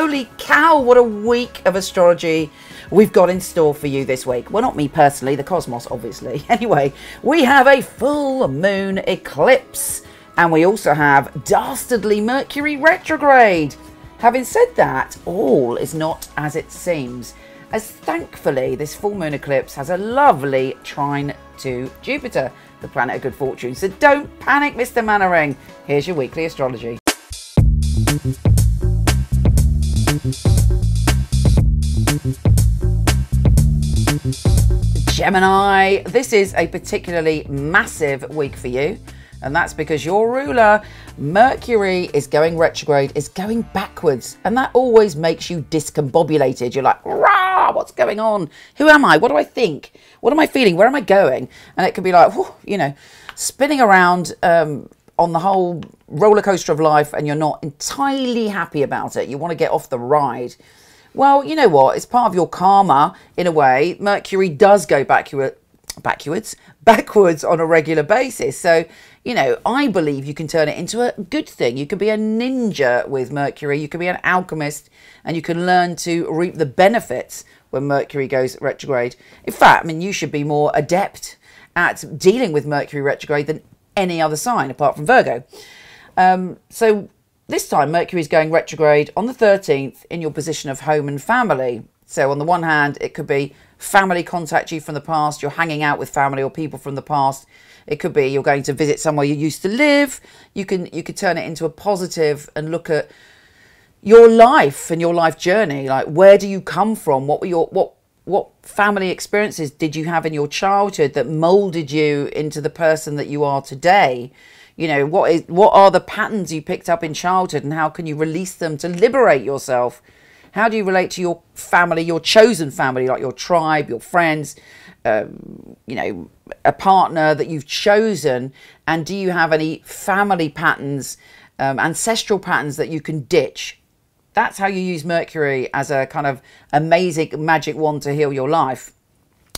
Holy cow, what a week of astrology we've got in store for you this week. Well, not me personally, the cosmos, obviously. Anyway, we have a full moon eclipse, and we also have dastardly Mercury retrograde. Having said that, all is not as it seems, as thankfully this full moon eclipse has a lovely trine to Jupiter, the planet of good fortune. So don't panic, Mr. Mannering. Here's your weekly astrology. Gemini, this is a particularly massive week for you, and that's because your ruler, Mercury, is going retrograde, is going backwards, and that always makes you discombobulated. You're like, rah, what's going on? Who am I? What do I think? What am I feeling? Where am I going? And it can be like, whew, you know, spinning around on the whole roller coaster of life, and you're not entirely happy about it. You want to get off the ride. Well, you know what? It's part of your karma, in a way. Mercury does go backwards on a regular basis. So, you know, I believe you can turn it into a good thing. You can be a ninja with Mercury. You can be an alchemist, and you can learn to reap the benefits when Mercury goes retrograde. In fact, I mean, you should be more adept at dealing with Mercury retrograde than any other sign, apart from Virgo. So this time, Mercury is going retrograde on the 13th in your position of home and family. So on the one hand, it could be family contact you from the past. You're hanging out with family or people from the past. It could be you're going to visit somewhere you used to live. You could turn it into a positive and look at your life and your life journey. Like, where do you come from? What were what family experiences did you have in your childhood that molded you into the person that you are today? You know, what are the patterns you picked up in childhood, and how can you release them to liberate yourself? How do you relate to your family, your chosen family, like your tribe, your friends, you know, a partner that you've chosen? And do you have any family patterns, ancestral patterns that you can ditch? That's how you use Mercury as a kind of amazing magic wand to heal your life.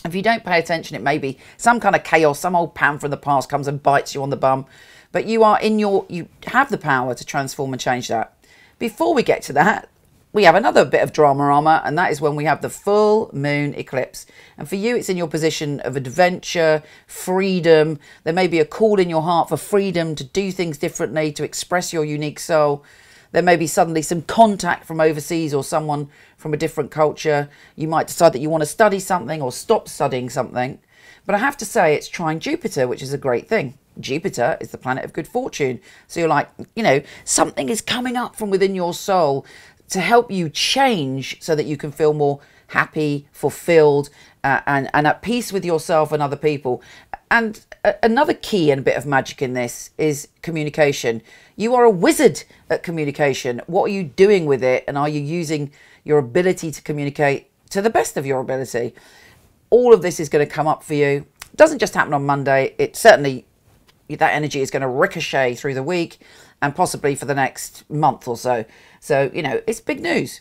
If you don't pay attention, it may be some kind of chaos, some old pan from the past comes and bites you on the bum. But you have the power to transform and change that. Before we get to that, we have another bit of drama, and that is when we have the full moon eclipse. And for you, it's in your position of adventure, freedom. There may be a call in your heart for freedom to do things differently, to express your unique soul. There may be suddenly some contact from overseas or someone from a different culture. You might decide that you want to study something or stop studying something. But I have to say, it's trine Jupiter, which is a great thing. Jupiter is the planet of good fortune. So you're like, you know, something is coming up from within your soul to help you change so that you can feel more happy, fulfilled, and at peace with yourself and other people. And another key and a bit of magic in this is communication. You are a wizard at communication. What are you doing with it? And are you using your ability to communicate to the best of your ability? All of this is going to come up for you. It doesn't just happen on Monday. It certainly, that energy is going to ricochet through the week and possibly for the next month or so. So, you know, it's big news.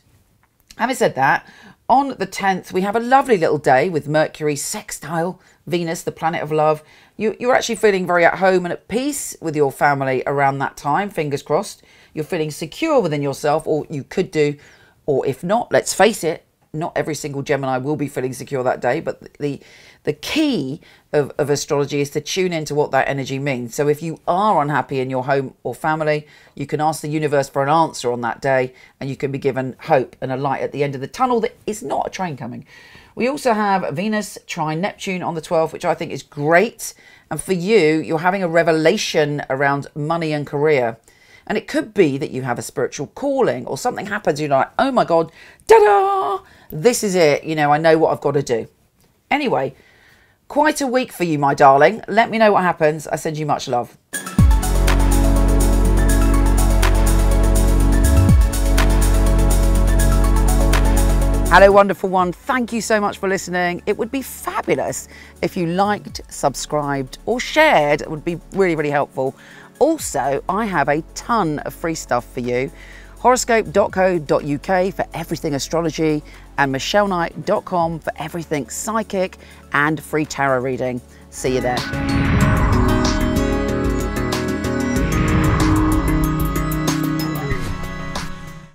Having said that, on the 10th, we have a lovely little day with Mercury sextile Venus, the planet of love. You're actually feeling very at home and at peace with your family around that time, fingers crossed. You're feeling secure within yourself, or you could do, or if not, let's face it, not every single Gemini will be feeling secure that day, but the key of astrology is to tune into what that energy means. So if you are unhappy in your home or family, you can ask the universe for an answer on that day, and you can be given hope and a light at the end of the tunnel that is not a train coming. We also have Venus trine Neptune on the 12th, which I think is great. And for you, you're having a revelation around money and career. And it could be that you have a spiritual calling, or something happens, you're like, oh my God, ta-da! This is it. You know, I know what I've got to do. Anyway, quite a week for you, my darling. Let me know what happens. I send you much love. Hello, wonderful one. Thank you so much for listening. It would be fabulous if you liked, subscribed, or shared. It would be really, really helpful. Also, I have a ton of free stuff for you. Horoscope.co.uk for everything astrology, and michelleknight.com for everything psychic and free tarot reading. See you there.